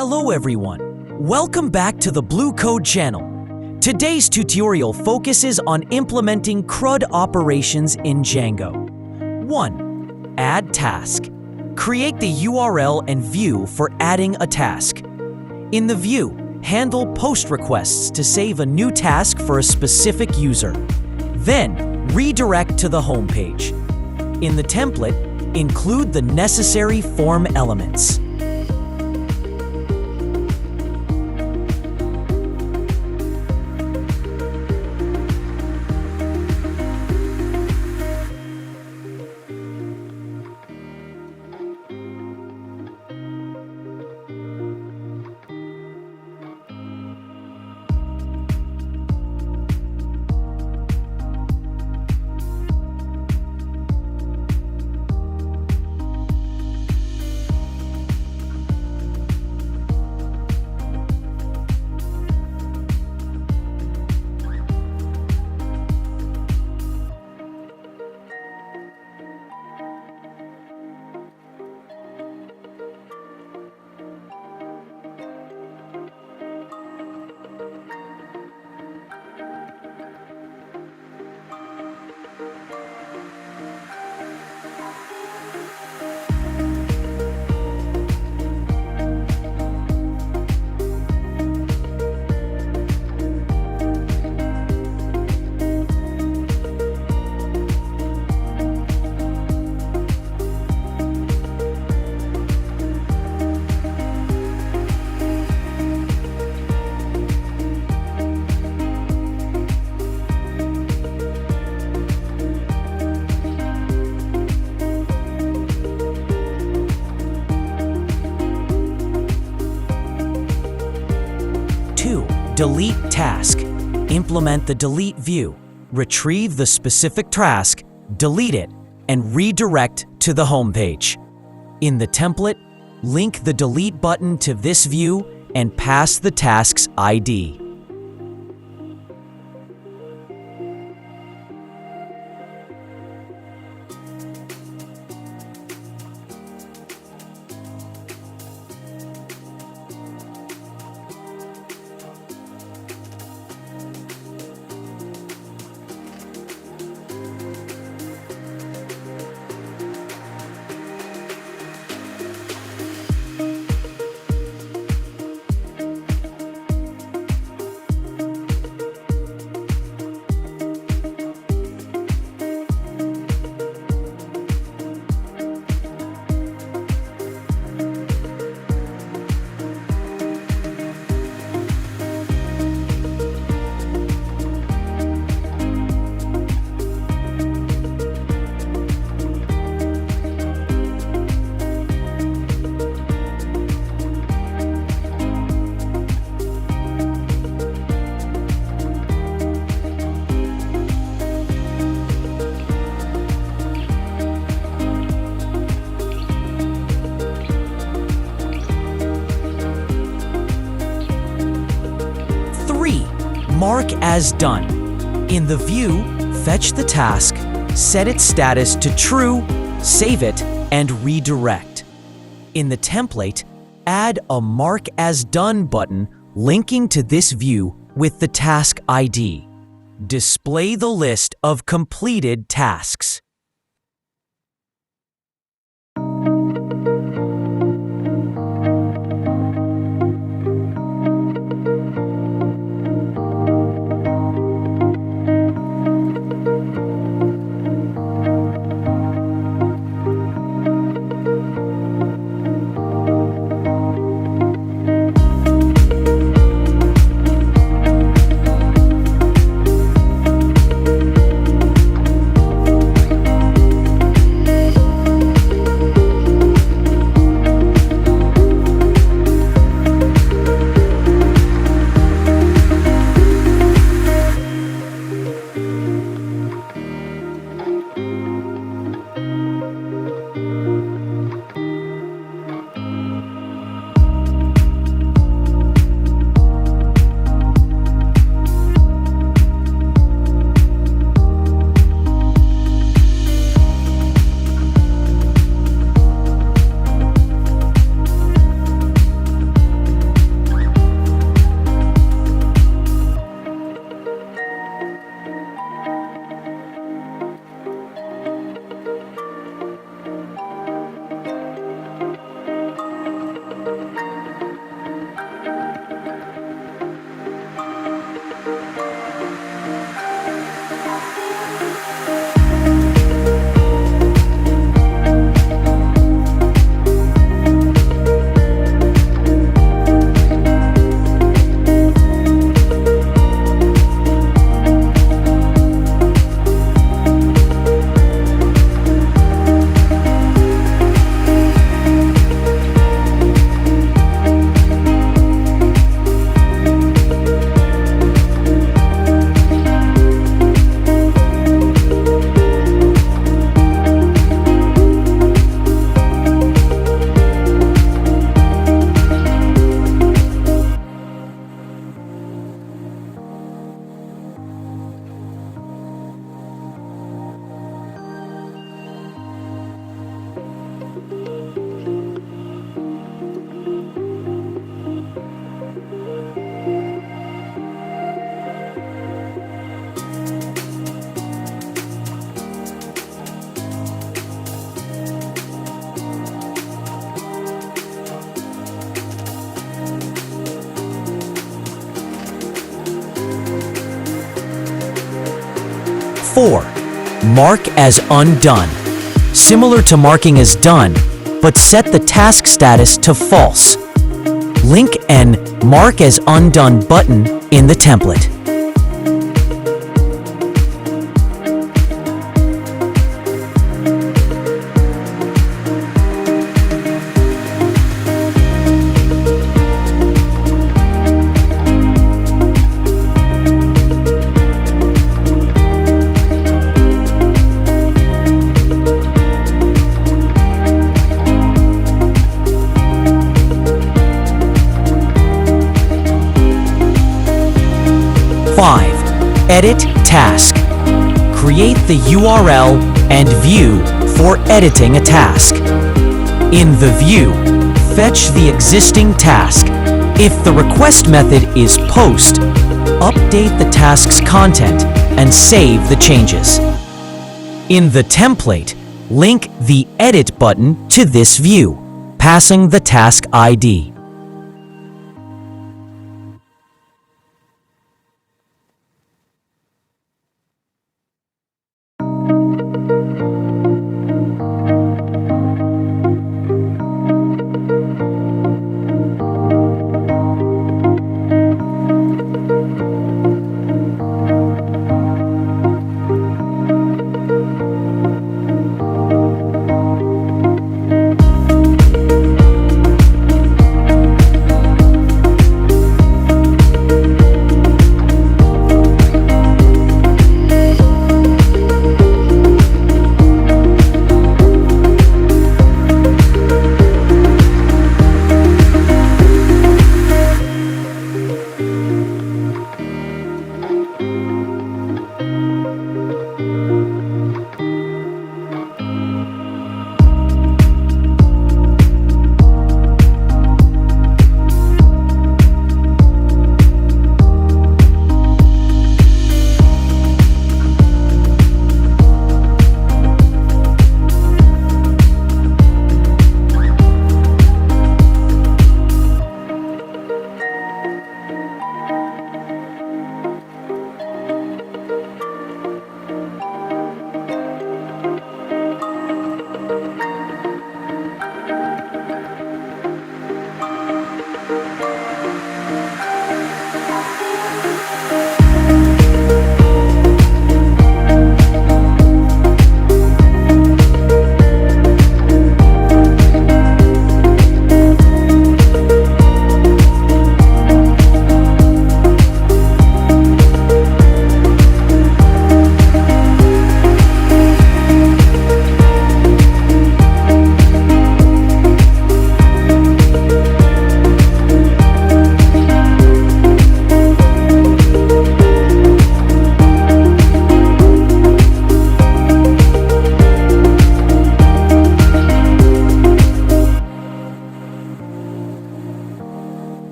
Hello everyone, welcome back to the Blue Code channel. Today's tutorial focuses on implementing CRUD operations in Django. 1. Add task. Create the URL and view for adding a task. In the view, handle post requests to save a new task for a specific user. Then, redirect to the home page. In the template, include the necessary form elements. Delete task. Implement the delete view. Retrieve the specific task, delete it, and redirect to the home page. In the template, link the delete button to this view and pass the task's ID. Mark as done. In the view, fetch the task, set its status to true, save it, and redirect. In the template, add a Mark as Done button linking to this view with the task ID. Display the list of completed tasks. 4. Mark as undone. Similar to marking as done, but set the task status to false. Link an Mark as Undone button in the template. Edit task. Create the URL and view for editing a task. In the view, fetch the existing task. If the request method is post, update the task's content and save the changes. In the template, link the Edit button to this view, passing the task ID.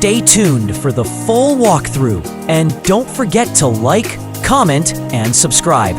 Stay tuned for the full walkthrough, and don't forget to like, comment, and subscribe.